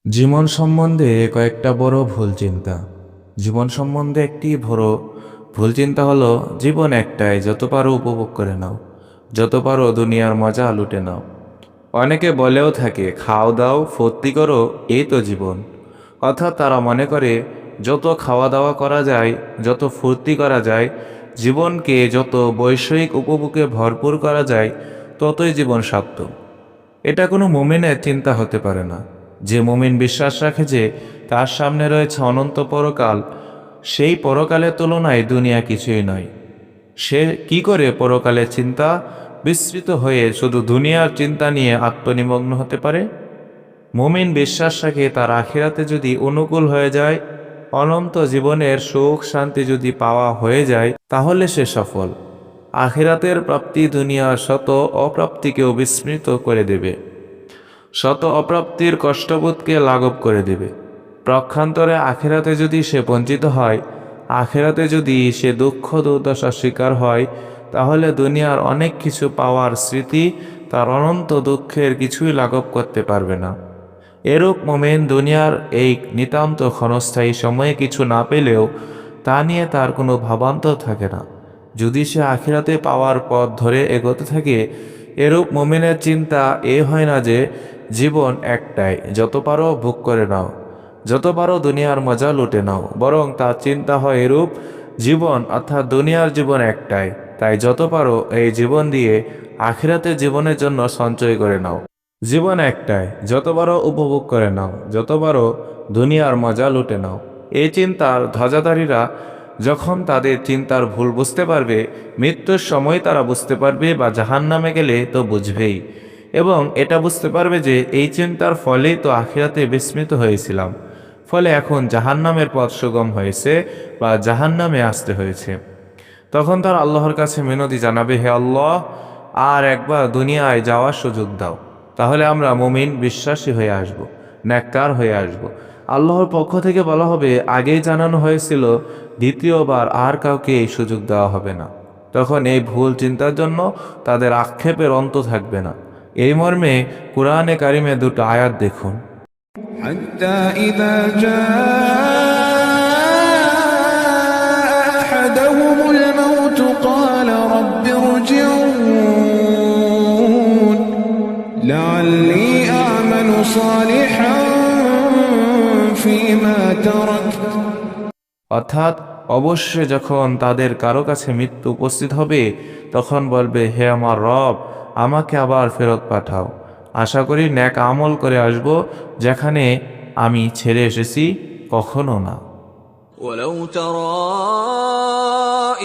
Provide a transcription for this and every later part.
জীবন সম্বন্ধে কয়েকটা বড় ভুল চিন্তা। জীবন সম্বন্ধে একটি বড় ভুল চিন্তা হলো, জীবন একটাই, যত পারো উপভোগ করে নাও, যত পারো দুনিয়ার মজা লুটে নাও। অনেকে বলেও থাকে, খাও দাও ফুর্তি করো, এই তো জীবন। অর্থাৎ তারা মনে করে যত খাওয়া দাওয়া করা যায়, যত ফুর্তি করা যায়, জীবনকে যত বৈষয়িক উপভোগে ভরপুর করা যায়, ততই জীবন সার্থক। এটা কোনো মুমিনের চিন্তা হতে পারে না। যে মুমিন বিশ্বাস রাখে যে তার সামনে রয়েছে অনন্ত পরকাল, সেই পরকালের তুলনায় দুনিয়া কিছুই নয়। সে কি করে পরকালের চিন্তা বিস্তৃত হয়ে শুধু দুনিয়ার চিন্তা নিয়ে আত্মনিমগ্ন হতে পারে? মুমিন বিশ্বাস রাখে তার আখিরাতে যদি অনুকূল হয়ে যায়, অনন্ত জীবনের সুখ শান্তি যদি পাওয়া হয়ে যায়, তাহলে সে সফল। আখিরাতের প্রাপ্তি দুনিয়ার শত অপ্রাপ্তিকেও বিস্মৃত করে দেবে, শত অপ্রাপ্তির কষ্টবোধকে লাঘব করে দেবে। প্রক্ষান্তরে আখেরাতে যদি সে বঞ্চিত হয়, আখেরাতে যদি সে দুঃখ দুর্দশার শিকার হয়, তাহলে দুনিয়ার অনেক কিছু পাওয়ার স্মৃতি তার অনন্ত দুঃখের কিছুই লাঘব করতে পারবে না। এরূপ মোমেন দুনিয়ার এই নিতান্ত ক্ষণস্থায়ী সময়ে কিছু না পেলেও তা নিয়ে তার কোনো ভাবান্তর থাকে না। যদি সে আখিরাতে পাওয়ার পথ ধরে এগোতে থাকে, এরূপ মোমেনের চিন্তা এ হয় না যে জীবন একটাই, যত পারো ভোগ করে নাও, যত পারো দুনিয়ার মজা লুটে নাও। বরং তার চিন্তা হয় এরূপ, জীবন অর্থাৎ দুনিয়ার জীবন একটাই, তাই যত পারো এই জীবন দিয়ে আখিরাতের জীবনের জন্য সঞ্চয় করে নাও। জীবন একটাই, যতবারও উপভোগ করে নাও, যতবারও দুনিয়ার মজা লুটে নাও। এই চিন্তার ধ্বজাধারীরা যখন তাদের চিন্তার ভুল বুঝতে পারবে, মৃত্যুর সময় তারা বুঝতে পারবে, বা জাহান্নামে গেলে তো বুঝবেই, এবং এটা বুঝতে পারবে যে এই চিন্তার ফলেই তো আখিরাতে বিস্মৃত হয়েছিলাম, ফলে এখন জাহান্নামের পথ সুগম হয়েছে বা জাহান্নামে আসতে হয়েছে। তখন তার আল্লাহর কাছে মিনতি জানাবে, হে আল্লাহ, আর একবার দুনিয়ায় যাওয়ার সুযোগ দাও, তাহলে আমরা মুমিন বিশ্বাসী হয়ে আসব, নেককার হয়ে আসব। আল্লাহর পক্ষ থেকে বলা হবে, আগেই জানানো হয়েছিল, দ্বিতীয়বার আর কাউকে এই সুযোগ দেওয়া হবে না। তখন এই ভুল চিন্তার জন্য তাদের আক্ষেপের অন্ত থাকবে না। এই মর্মে কুরআনে কারিমে দুটো আয়াত দেখুন। حتى إذا جاء أحدهم الموت قال رب ارجعون لعلي أعمل صالحا فيما تركت। অর্থাৎ অবশ্যই যখন তাদের কারো কাছে মৃত্যু উপস্থিত হবে, তখন বলবে, হে আমার রব, আমাকে আবার ফেরত পাঠাও, আশা করি নেক আমল করে আসব, যেখানে আমি ছেড়ে এসেছি কখনো না। ولو ترى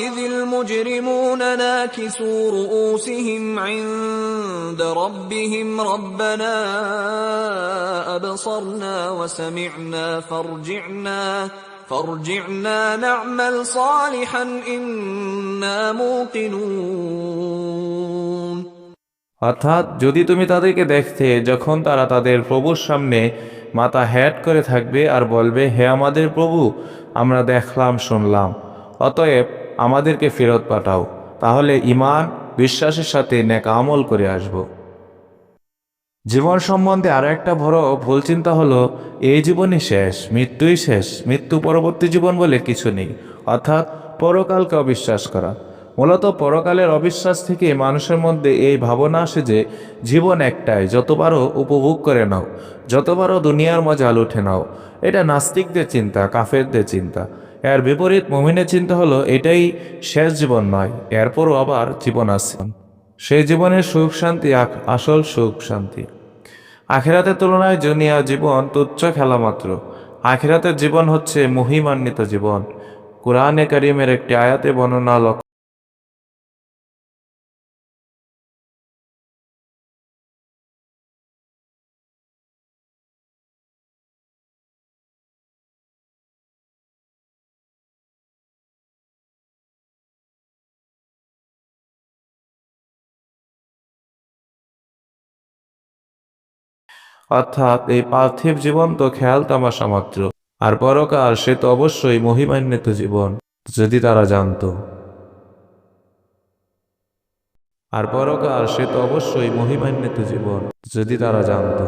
إذ المجرمون ناكسوا رؤوسهم عند ربهم ربنا أبصرنا وسمعنا فارجعنا نعمل صالحا إنا موقنون। অর্থাৎ যদি তুমি তাদেরকে দেখতে যখন তারা তাদের প্রভুর সামনে মাথা হেঁট করে থাকবে আর বলবে, হে আমাদের প্রভু, আমরা দেখলাম শুনলাম, অতএব আমাদেরকে ফেরত পাঠাও, তাহলে ঈমান বিশ্বাসের সাথে নেক আমল করে আসব। জীবন সম্বন্ধে আরো একটা বড় ভুল চিন্তা হলো, এই জীবনই শেষ, মৃত্যুই শেষ, মৃত্যু পরবর্তী জীবন বলে কিছু নেই। অর্থাৎ পরকালকে অবিশ্বাস করা। মূলত পরকালের অবিশ্বাস থেকে মানুষের মধ্যে এই ভাবনা আসে যে জীবন একটাই, যত পারো উপভোগ করে নাও, যত পারো দুনিয়ার মজা লুঠে নাও। এটা নাস্তিকদের চিন্তা, কাফেরদের চিন্তা। এর বিপরীত মুমিনের চিন্তা হলো, এটাই শেষ জীবন নয়, এরপরও আবার জীবন আছে। সেই জীবনের সুখ শান্তি আসল সুখ শান্তি। আখিরাতের তুলনায় দুনিয়া জীবন তুচ্ছ খেলা মাত্র। আখিরাতের জীবন হচ্ছে মহিমান্বিত জীবন। কুরআনে কারীমের একটি আয়াতে বর্ণনা অর্থাৎ এই পার্থিব জীবন তো খেয়াল তামাশা মাত্র, আর পরকাল সে তো অবশ্যই মহিমান্বিত জীবন, যদি তারা জানতো। আর পরকাল সে তো অবশ্যই মহিমান্বিত জীবন, যদি তারা জানতো।